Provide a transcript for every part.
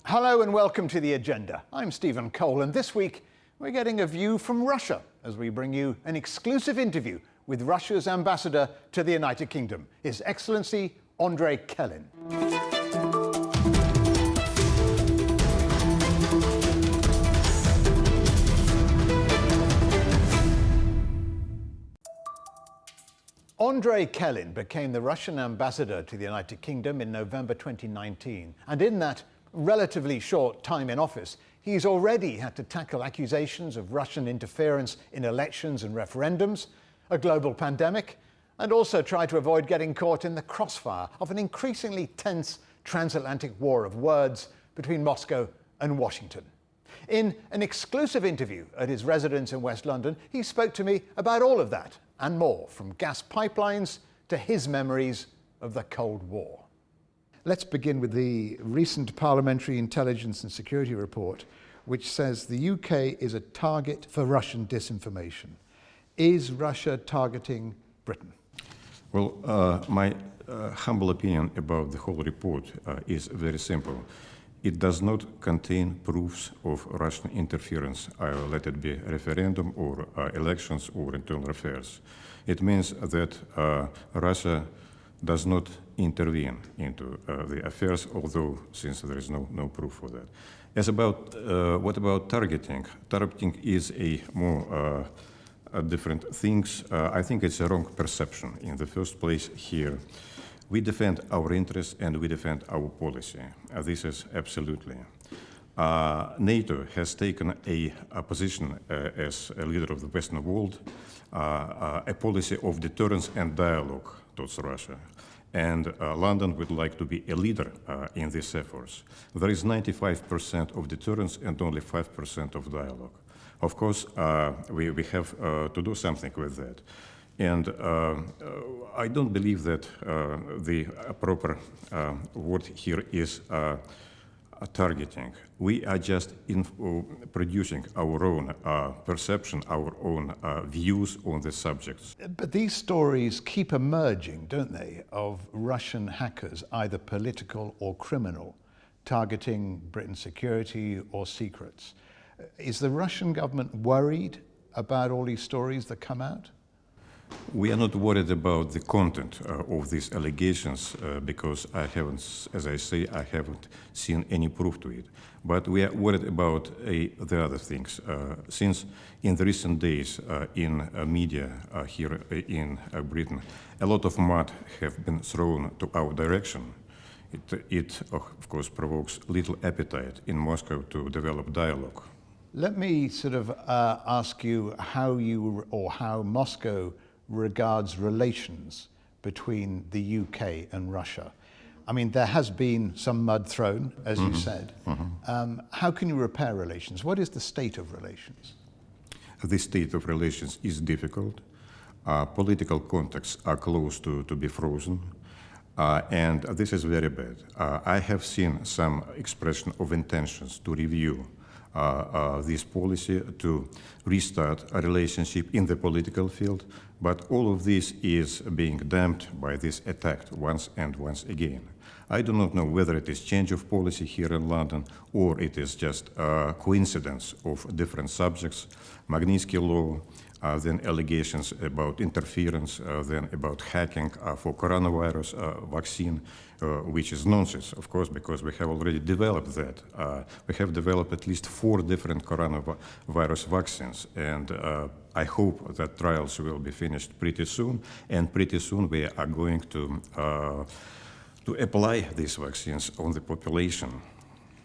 Hello and welcome to The Agenda. I'm Stephen Cole, and this week we're getting a view from Russia as we bring you an exclusive interview with Russia's ambassador to the United Kingdom, His Excellency Andrei Kelin. Andrei Kelin became the Russian ambassador to the United Kingdom in November 2019, and in that relatively short time in office, he's already had to tackle accusations of Russian interference in elections and referendums, a global pandemic, and also try to avoid getting caught in the crossfire of an increasingly tense transatlantic war of words between Moscow and Washington. In an exclusive interview at his residence in West London, he spoke to me about all of that and more, from gas pipelines to his memories of the Cold War. Let's begin with the recent Parliamentary Intelligence and Security Report, which says the UK is a target for Russian disinformation. Is Russia targeting Britain? Well, my humble opinion about the whole report is very simple. It does not contain proofs of Russian interference, let it be referendum or elections or internal affairs. It means that Russia does not intervene into the affairs, although since there is no proof for that. What about targeting? Targeting is a more different things. I think it's a wrong perception. In the first place here, we defend our interests and we defend our policy. This is absolutely. NATO has taken a position as a leader of the Western world, a policy of deterrence and dialogue towards Russia. And London would like to be a leader in these efforts. There is 95% of deterrence and only 5% of dialogue. Of course, we have to do something with that. And I don't believe that the proper word here is targeting. We are just producing our own perception, our own views on the subjects. But these stories keep emerging, don't they, of Russian hackers, either political or criminal, targeting Britain's security or secrets. Is the Russian government worried about all these stories that come out? We are not worried about the content of these allegations because I haven't, as I say, I haven't seen any proof to it. But we are worried about the other things. Since in the recent days in media here in Britain, a lot of mud have been thrown to our direction. It of course, provokes little appetite in Moscow to develop dialogue. Let me sort of ask you how Moscow regards relations between the UK and Russia. I mean, there has been some mud thrown, as you said. How can you repair relations? What is the state of relations? The state of relations is difficult. Political contacts are close to be frozen. And this is very bad. I have seen some expression of intentions to review this policy, to restart a relationship in the political field, but all of this is being damped by this attack once and once again. I do not know whether it is change of policy here in London or it is just a coincidence of different subjects, Magnitsky law, then allegations about interference, then about hacking for coronavirus vaccine, which is nonsense, of course, because we have already developed that. We have developed at least 4 different coronavirus vaccines, and I hope that trials will be finished pretty soon, and pretty soon we are going to apply these vaccines on the population.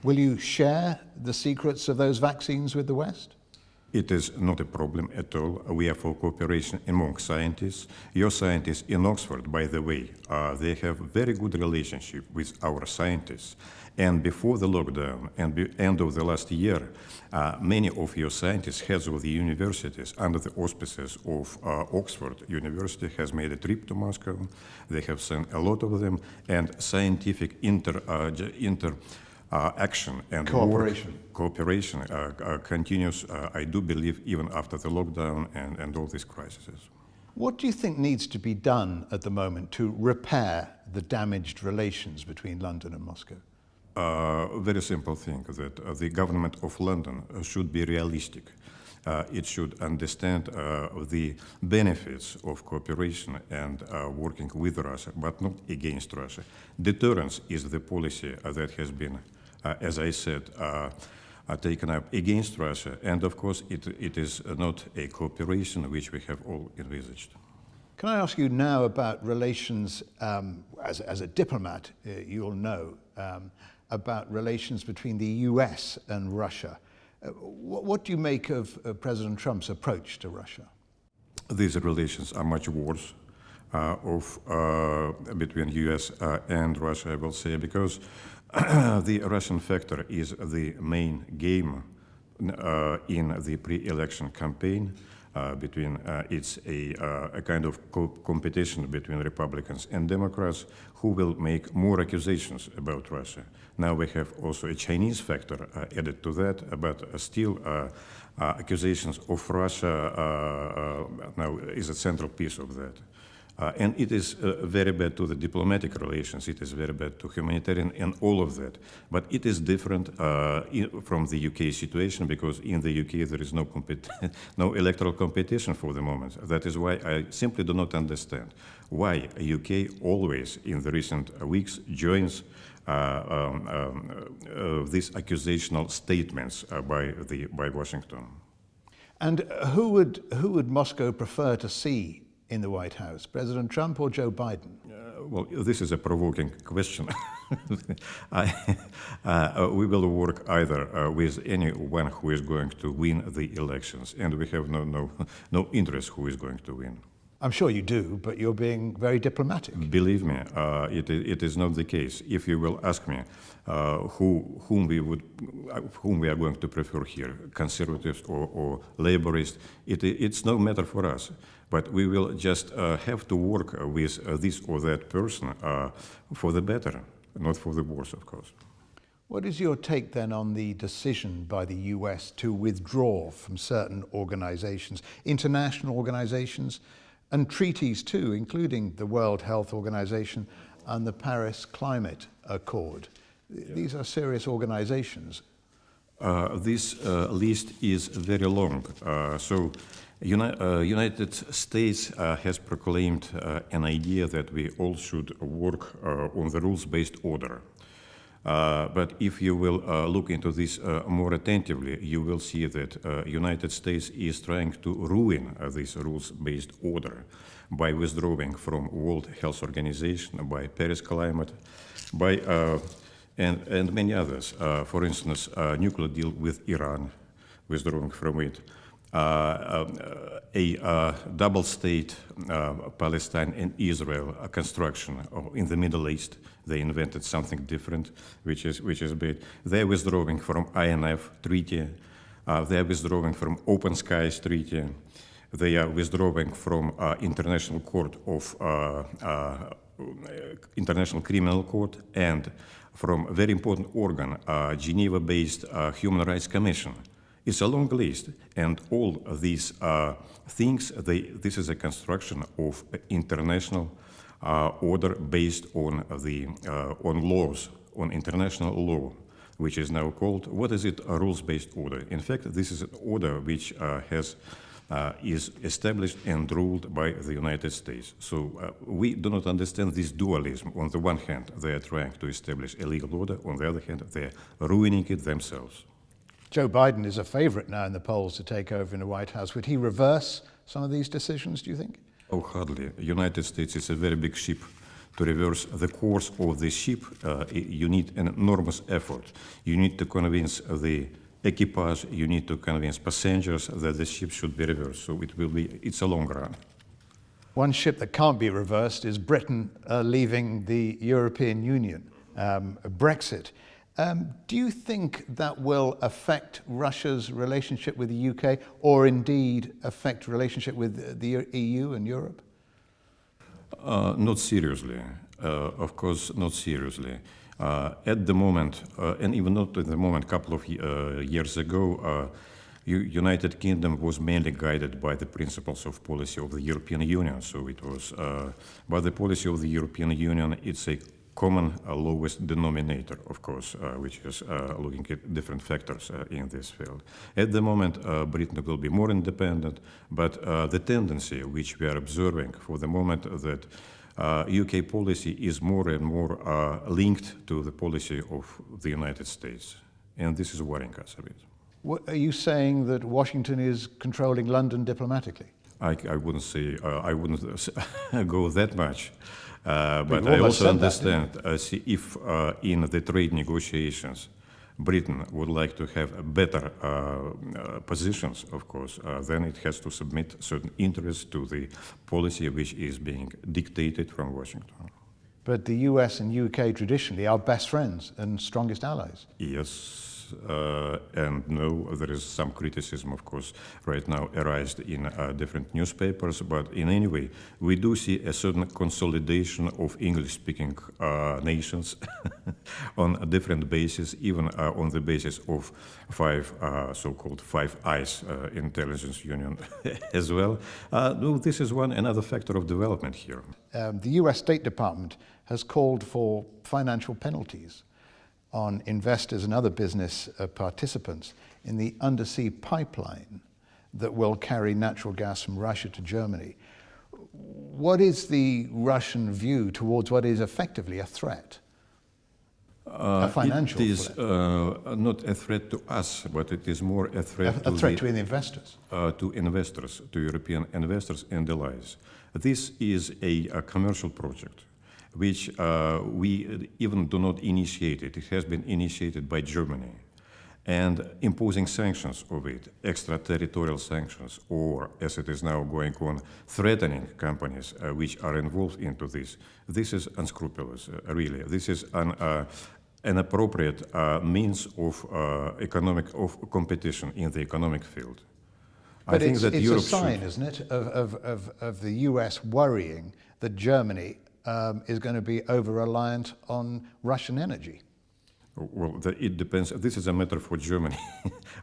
Will you share the secrets of those vaccines with the West? It is not a problem at all. We are for cooperation among scientists. Your scientists in Oxford, by the way, they have very good relationship with our scientists. And before the lockdown and end of the last year, many of your scientists, heads of the universities, under the auspices of Oxford University, has made a trip to Moscow. They have sent a lot of them, and scientific action and cooperation continues, I do believe, even after the lockdown and all these crises. What do you think needs to be done at the moment to repair the damaged relations between London and Moscow? Very simple thing that the government of London should be realistic. It should understand the benefits of cooperation and working with Russia, but not against Russia. Deterrence is the policy that has been, as I said, taken up against Russia, and of course it is not a cooperation which we have all envisaged. Can I ask you now about relations, as a diplomat, you'll know, about relations between the US and Russia. What do you make of President Trump's approach to Russia? These relations are much worse between US and Russia, I will say, because the Russian factor is the main game in the pre-election campaign. It's a kind of competition between Republicans and Democrats who will make more accusations about Russia. Now we have also a Chinese factor added to that, but still accusations of Russia now is a central piece of that. And it is very bad to the diplomatic relations, it is very bad to humanitarian and all of that. But it is different from the UK situation, because in the UK there is no electoral competition for the moment. That is why I simply do not understand why UK always in the recent weeks joins these accusational statements by Washington. And who would Moscow prefer to see in the White House, President Trump or Joe Biden? Well, this is a provoking question. We will work either with anyone who is going to win the elections, and we have no interest who is going to win. I'm sure you do, but you're being very diplomatic. Believe me, it is not the case. If you will ask me whom we are going to prefer here, conservatives or laborists, it's no matter for us. But we will just have to work with this or that person for the better, not for the worse, of course. What is your take then on the decision by the US to withdraw from certain organizations, international organizations, and treaties too, including the World Health Organization and the Paris Climate Accord? These are serious organizations. This list is very long. United States has proclaimed an idea that we all should work on the rules-based order. But if you will look into this more attentively, you will see that United States is trying to ruin this rules-based order by withdrawing from World Health Organization, by Paris Climate, by and many others. For instance, nuclear deal with Iran, withdrawing from it. A double state, Palestine and Israel construction in the Middle East. They invented something different, which is big. They're withdrawing from INF Treaty. They're withdrawing from Open Skies Treaty. They are withdrawing from International Court of International Criminal Court, and from a very important organ, Geneva-based Human Rights Commission. It's a long list, and all of these things, this is a construction of international order based on on laws, on international law, which is now called, what is it, a rules-based order. In fact, this is an order which is established and ruled by the United States. So we do not understand this dualism. On the one hand, they are trying to establish a legal order. On the other hand, they are ruining it themselves. Joe Biden is a favorite now in the polls to take over in the White House. Would he reverse some of these decisions, do you think? Oh, hardly. United States is a very big ship. To reverse the course of the ship, you need an enormous effort. You need to convince the equipage, you need to convince passengers that the ship should be reversed. So it's a long run. One ship that can't be reversed is Britain leaving the European Union, Brexit. Do you think that will affect Russia's relationship with the UK, or indeed affect relationship with the EU and Europe? Not seriously. Of course, not seriously. At the moment, and even not at the moment, a couple of years ago, United Kingdom was mainly guided by the principles of policy of the European Union. So it was, by the policy of the European Union, it's a common lowest denominator, of course, which is looking at different factors in this field. At the moment, Britain will be more independent, but the tendency which we are observing for the moment that UK policy is more and more linked to the policy of the United States, and this is worrying us a bit. What, are you saying that Washington is controlling London diplomatically? I wouldn't say, I wouldn't go that much. But I also understand, see, if in the trade negotiations, Britain would like to have better positions, of course, then it has to submit certain interests to the policy which is being dictated from Washington. But the US and UK traditionally are best friends and strongest allies. Yes. And no, there is some criticism, of course, right now arised in different newspapers, but in any way, we do see a certain consolidation of English-speaking nations on a different basis, even on the basis of so-called Five Eyes intelligence union as well. No, this is another factor of development here. The US State Department has called for financial penalties on investors and other business participants in the undersea pipeline that will carry natural gas from Russia to Germany. What is the Russian view towards what is effectively a threat? A financial threat? It is threat? not a threat to us, but it is more a threat to the investors. To investors, to European investors and allies. This is a commercial project which we even do not initiate it. It has been initiated by Germany. And imposing sanctions of it, extraterritorial sanctions, or as it is now going on, threatening companies which are involved into this is unscrupulous, really. This is an appropriate means of competition in the economic field. But I think that it's Europe a sign, isn't it, of the US worrying that Germany is going to be over-reliant on Russian energy? Well, it depends. This is a matter for Germany,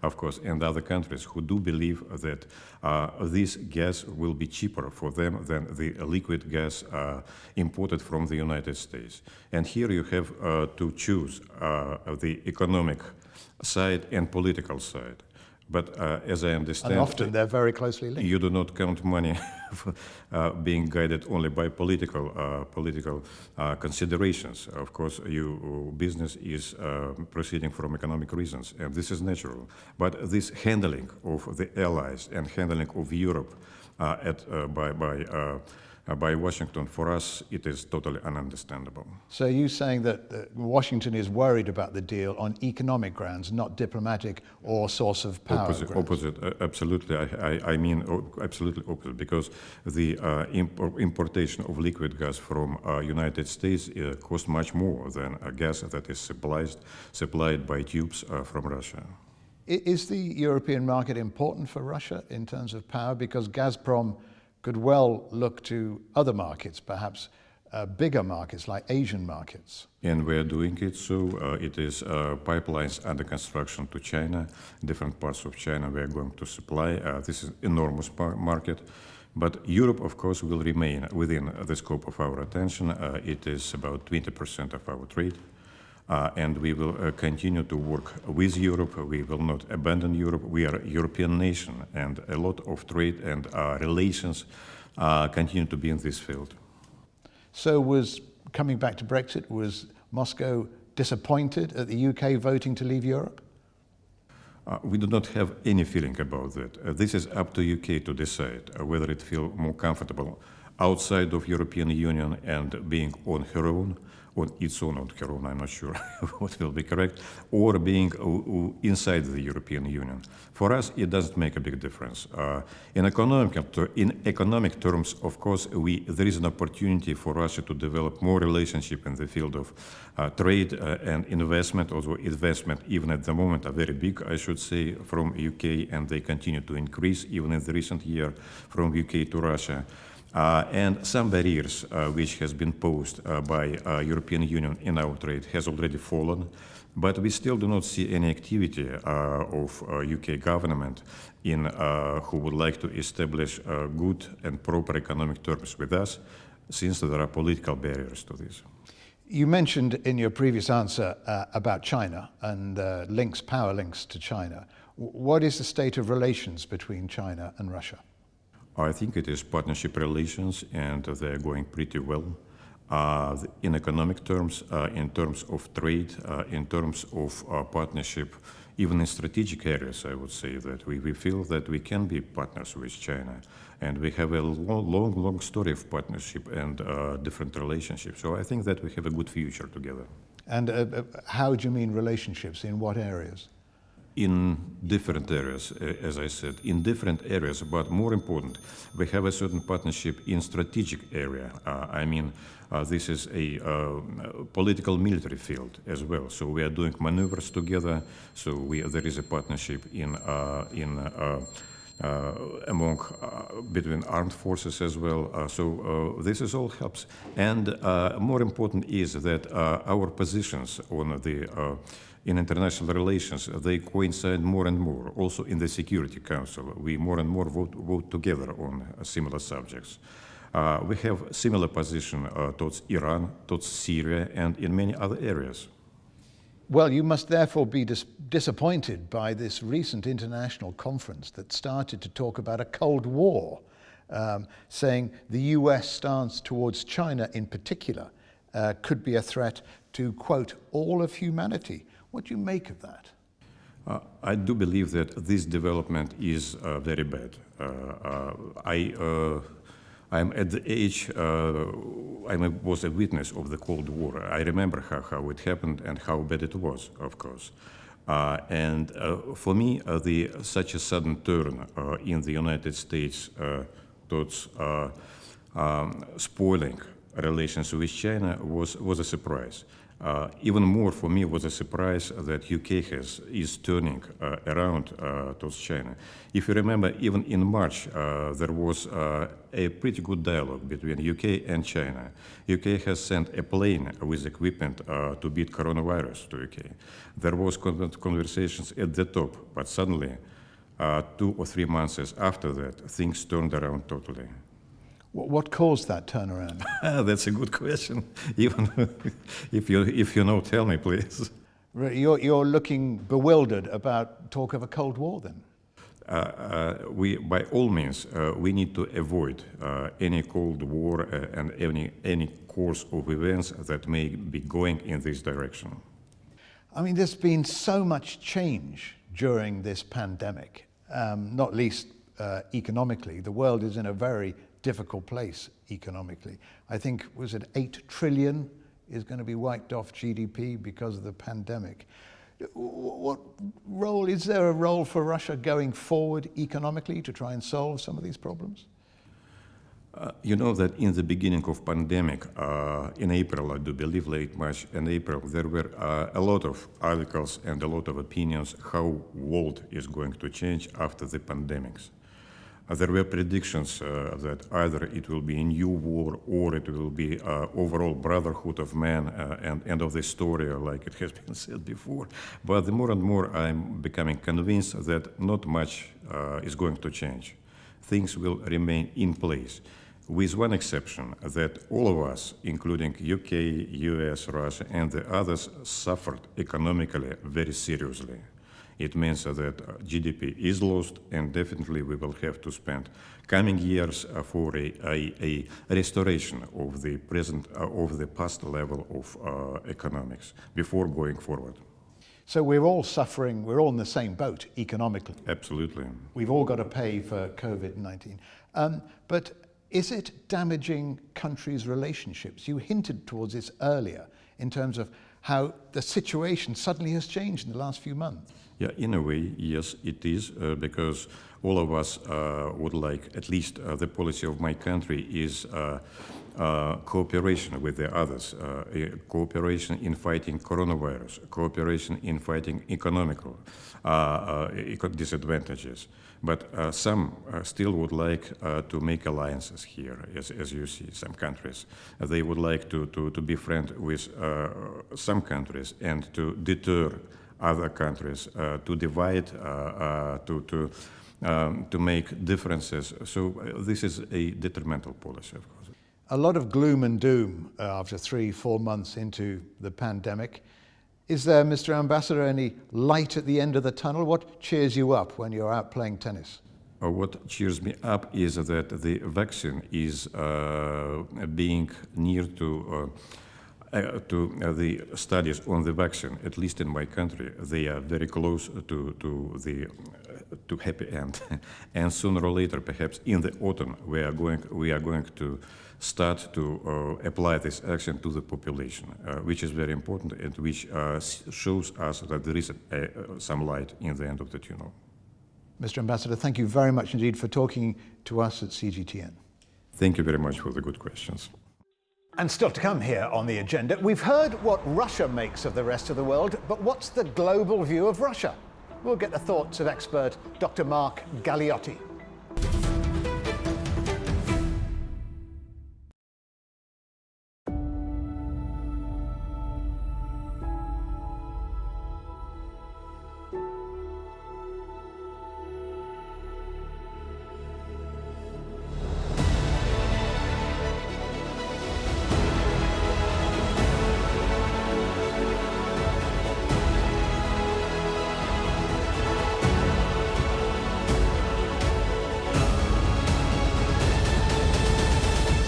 of course, and other countries who do believe that this gas will be cheaper for them than the liquid gas imported from the United States. And here you have to choose the economic side and political side. But as I understand, and often they're very closely linked. You do not count money being guided only by political considerations. Of course, business is proceeding from economic reasons, and this is natural. But this handling of the allies and handling of Europe by Washington, for us, it is totally ununderstandable. So you're saying that Washington is worried about the deal on economic grounds, not diplomatic or source of power grounds? Opposite, absolutely. I mean absolutely opposite, because the importation of liquid gas from United States costs much more than a gas that is supplied by tubes from Russia. Is the European market important for Russia in terms of power? Because Gazprom could well look to other markets, perhaps bigger markets like Asian markets. And we're doing it, so it is pipelines under construction to China, different parts of China we are going to supply. This is an enormous market. But Europe, of course, will remain within the scope of our attention. It is about 20% of our trade. And we will continue to work with Europe. We will not abandon Europe. We are a European nation, and a lot of trade and relations continue to be in this field. So coming back to Brexit, was Moscow disappointed at the UK voting to leave Europe? We do not have any feeling about that. This is up to UK to decide whether it feels more comfortable outside of European Union and being on her own, on its own, I'm not sure what will be correct, or being inside the European Union. For us, it doesn't make a big difference. In economic terms, of course, there is an opportunity for Russia to develop more relationship in the field of trade and investment, although investment, even at the moment, are very big, I should say, from UK, and they continue to increase, even in the recent year, from UK to Russia. And some barriers which has been posed by European Union in our trade has already fallen, but we still do not see any activity of UK government who would like to establish good and proper economic terms with us, since there are political barriers to this. You mentioned in your previous answer about China and power links to China. What is the state of relations between China and Russia? I think it is partnership relations, and they're going pretty well. In economic terms, in terms of trade, in terms of partnership, even in strategic areas, I would say that we feel that we can be partners with China. And we have a long story of partnership and different relationships. So I think that we have a good future together. And how do you mean relationships? In what areas? In different areas, as I said, in different areas, but more important, we have a certain partnership in strategic area. This is a political military field as well. So we are doing maneuvers together. So there is a partnership between armed forces as well. This is all helps. And more important is that our positions on in international relations, they coincide more and more. Also in the Security Council, we more and more vote together on similar subjects. We have similar position towards Iran, towards Syria, and in many other areas. Well, you must therefore be disappointed by this recent international conference that started to talk about a Cold War, saying the US stance towards China in particular could be a threat to, quote, all of humanity. What do you make of that? I do believe that this development is very bad. I'm at the age, I was a witness of the Cold War. I remember how it happened and how bad it was, of course. For me, such a sudden turn in the United States towards spoiling relations with China was a surprise. Even more for me was a surprise that UK is turning around towards China. If you remember, even in March, there was a pretty good dialogue between UK and China. UK has sent a plane with equipment to beat coronavirus to UK. There was conversations at the top, but suddenly, 2 or 3 months after that, things turned around totally. What caused that turnaround? That's a good question. Even if you know, tell me, please. You're looking bewildered about talk of a Cold War, then? By all means, we need to avoid any Cold War and any course of events that may be going in this direction. I mean, there's been so much change during this pandemic, not least economically. The world is in a very difficult place economically. I think, was it 8 trillion is going to be wiped off GDP because of the pandemic. Is there a role for Russia going forward economically to try and solve some of these problems? You know that in the beginning of pandemic, in April, I do believe, late March and April, there were a lot of articles and a lot of opinions how world is going to change after the pandemics. There were predictions that either it will be a new war or it will be overall brotherhood of man and end of the story, like it has been said before. But the more and more I'm becoming convinced that not much is going to change. Things will remain in place, with one exception, that all of us, including UK, US, Russia, and the others, suffered economically very seriously. It means that GDP is lost, and definitely we will have to spend coming years for a restoration of the past level of economics before going forward. So we're all suffering, we're all in the same boat economically. Absolutely. We've all got to pay for COVID-19. But is it damaging countries' relationships? You hinted towards this earlier in terms of how the situation suddenly has changed in the last few months. Yeah, in a way, yes, it is, because all of us would like, at least the policy of my country is cooperation with the others, cooperation in fighting coronavirus, cooperation in fighting economical disadvantages. But some still would like to make alliances here, as you see, some countries. They would like to be friends with some countries and to deter other countries, to divide, to make differences. So this is a detrimental policy, of course. a lot of gloom and doom after 3-4 months into the pandemic. Is there, Mr. Ambassador, any light at the end of the tunnel? What cheers you up when you're out playing tennis? What cheers me up is that the vaccine is being near to the studies on the vaccine. At least in my country, they are very close to happy end. And sooner or later, perhaps in the autumn, we are going to start to apply this action to the population, which is very important and which shows us that there is some light in the end of the tunnel. Mr. Ambassador, thank you very much indeed for talking to us at CGTN. Thank you very much for the good questions. And still to come here on the agenda, we've heard what Russia makes of the rest of the world, but what's the global view of Russia? We'll get the thoughts of expert Dr Mark Galeotti.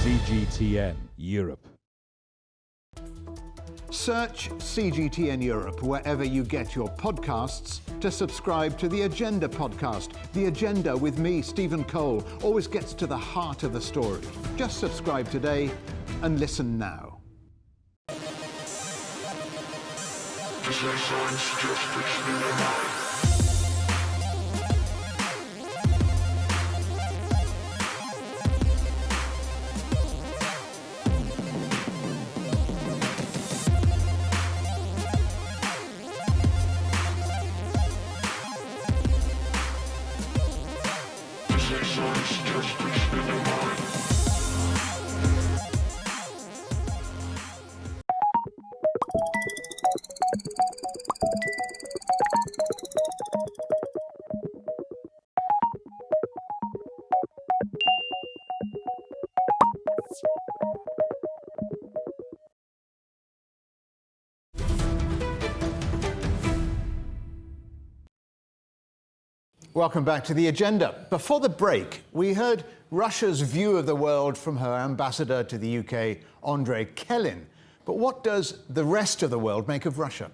CGTN Europe. Search CGTN Europe wherever you get your podcasts to subscribe to the Agenda podcast. The Agenda with me, Stephen Cole, always gets to the heart of the story. Just subscribe today and listen now. Welcome back to the Agenda. Before the break, we heard Russia's view of the world from her ambassador to the UK, Andrei Kelin. But what does the rest of the world make of Russia?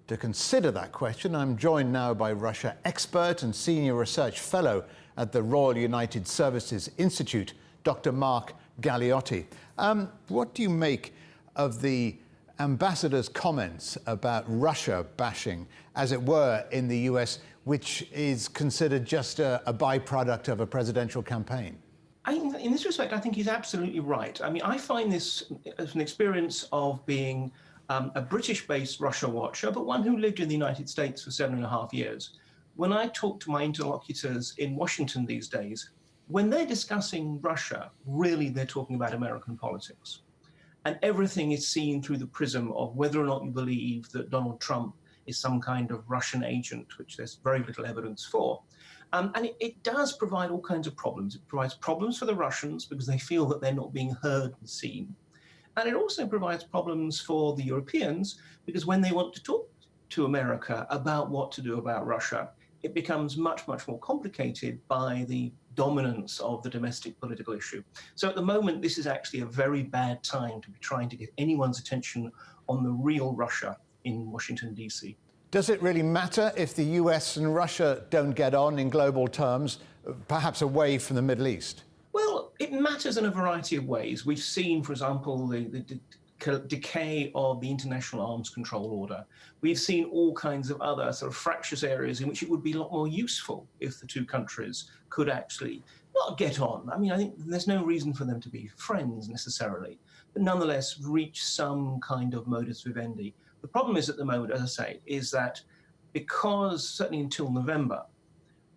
To consider that question, I'm joined now by Russia expert and senior research fellow at the Royal United Services Institute, Dr Mark Galeotti. What do you make of the ambassador's comments about Russia bashing, as it were, in the US, which is considered just a byproduct of a presidential campaign? In this respect, I think he's absolutely right. I mean, I find this as an experience of being a British-based Russia watcher, but one who lived in the United States for 7.5 years. When I talk to my interlocutors in Washington these days, when they're discussing Russia, really they're talking about American politics. And everything is seen through the prism of whether or not you believe that Donald Trump is some kind of Russian agent, which there's very little evidence for. And it does provide all kinds of problems. It provides problems for the Russians because they feel that they're not being heard and seen. And it also provides problems for the Europeans because when they want to talk to America about what to do about Russia, it becomes much, much more complicated by the dominance of the domestic political issue. So at the moment, this is actually a very bad time to be trying to get anyone's attention on the real Russia in Washington, D.C. Does it really matter if the US and Russia don't get on in global terms, perhaps away from the Middle East? Well, it matters in a variety of ways. We've seen, for example, the decay of the international arms control order. We've seen all kinds of other sort of fractious areas in which it would be a lot more useful if the two countries could actually not get on. I mean, I think there's no reason for them to be friends necessarily, but nonetheless reach some kind of modus vivendi. The problem is at the moment, as I say, is that because certainly until November,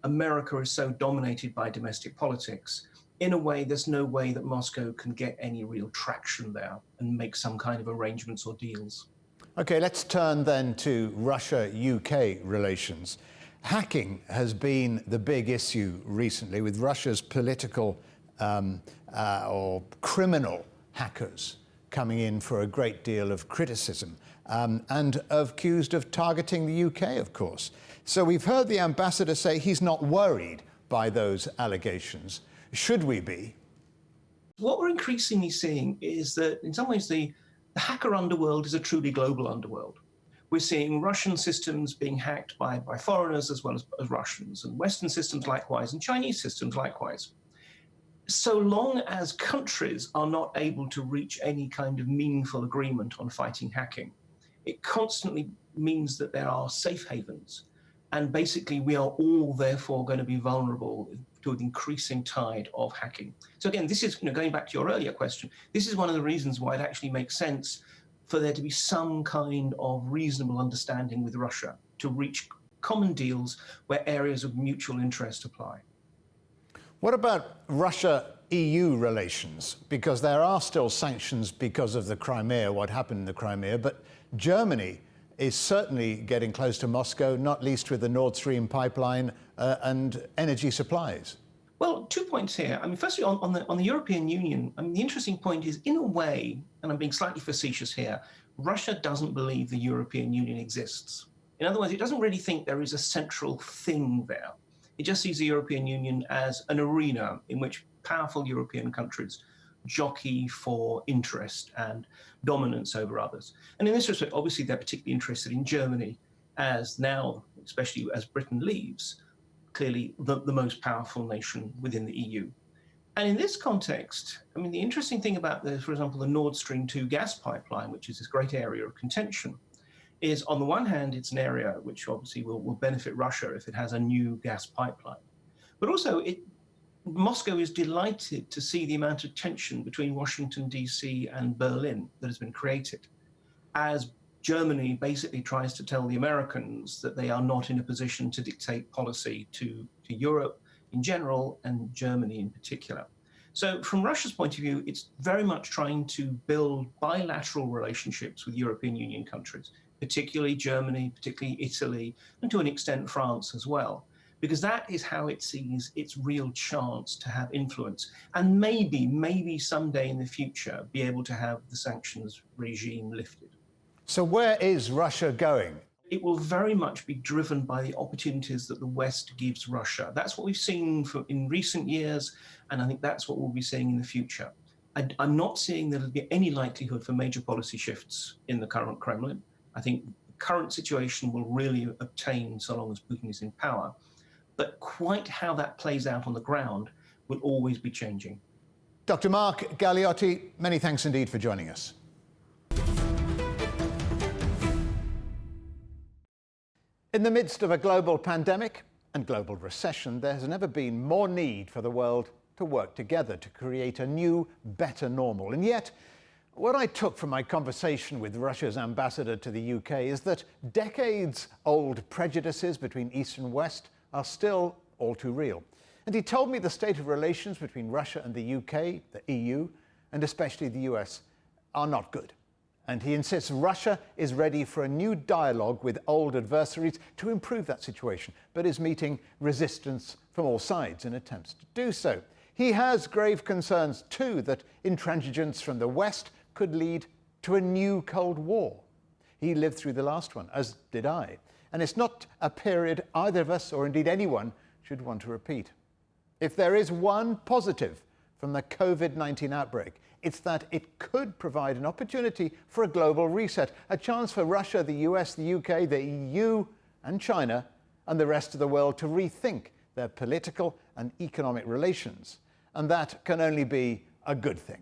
America is so dominated by domestic politics, in a way, there's no way that Moscow can get any real traction there and make some kind of arrangements or deals. Okay, let's turn then to Russia-UK relations. Hacking has been the big issue recently with Russia's political or criminal hackers coming in for a great deal of criticism and accused of targeting the UK, of course. So we've heard the ambassador say he's not worried by those allegations. Should we be? What we're increasingly seeing is that in some ways the hacker underworld is a truly global underworld. We're seeing Russian systems being hacked by foreigners as well as Russians, and Western systems likewise, and Chinese systems likewise. So long as countries are not able to reach any kind of meaningful agreement on fighting hacking, it constantly means that there are safe havens. And basically, we are all therefore going to be vulnerable to an increasing tide of hacking. So again, this is going back to your earlier question, this is one of the reasons why it actually makes sense for there to be some kind of reasonable understanding with Russia to reach common deals where areas of mutual interest apply. What about Russia-EU relations? Because there are still sanctions because of the Crimea, what happened in the Crimea, but Germany is certainly getting close to Moscow, not least with the Nord Stream pipeline and energy supplies. Well, 2 points here. I mean, firstly, on the European Union, I mean, the interesting point is, in a way, and I'm being slightly facetious here, Russia doesn't believe the European Union exists. In other words, it doesn't really think there is a central thing there. It just sees the European Union as an arena in which powerful European countries jockey for interest and dominance over others. And in this respect, obviously, they're particularly interested in Germany as now, especially as Britain leaves, clearly the most powerful nation within the EU. And in this context, I mean, the interesting thing about, for example, the Nord Stream 2 gas pipeline, which is this great area of contention, is on the one hand, it's an area which obviously will benefit Russia if it has a new gas pipeline. But also, Moscow is delighted to see the amount of tension between Washington, DC and Berlin that has been created as Germany basically tries to tell the Americans that they are not in a position to dictate policy to Europe in general and Germany in particular. So from Russia's point of view, it's very much trying to build bilateral relationships with European Union countries, particularly Germany, particularly Italy, and to an extent France as well, because that is how it sees its real chance to have influence and maybe someday in the future be able to have the sanctions regime lifted. So where is Russia going? It will very much be driven by the opportunities that the West gives Russia. That's what we've seen in recent years, and I think that's what we'll be seeing in the future. I'm not seeing there'll be any likelihood for major policy shifts in the current Kremlin. I think the current situation will really obtain so long as Putin is in power. But quite how that plays out on the ground will always be changing. Dr. Mark Galeotti, many thanks indeed for joining us. In the midst of a global pandemic and global recession, there has never been more need for the world to work together to create a new, better normal. And yet, what I took from my conversation with Russia's ambassador to the UK is that decades-old prejudices between East and West are still all too real. And he told me the state of relations between Russia and the UK, the EU, and especially the US, are not good. And he insists Russia is ready for a new dialogue with old adversaries to improve that situation, but is meeting resistance from all sides in attempts to do so. He has grave concerns, too, that intransigence from the West could lead to a new Cold War. He lived through the last one, as did I. And it's not a period either of us, or indeed anyone, should want to repeat. If there is one positive from the COVID-19 outbreak, it's that it could provide an opportunity for a global reset, a chance for Russia, the US, the UK, the EU and China and the rest of the world to rethink their political and economic relations. And that can only be a good thing.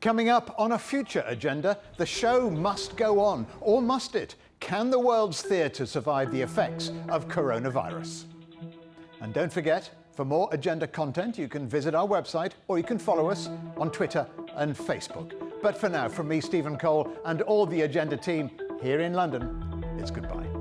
Coming up on a future agenda, the show must go on, or must it? Can the world's theatre survive the effects of coronavirus? And don't forget, for more agenda content, you can visit our website or you can follow us on Twitter and Facebook. But for now, from me, Stephen Cole, and all the Agenda team here in London, it's goodbye.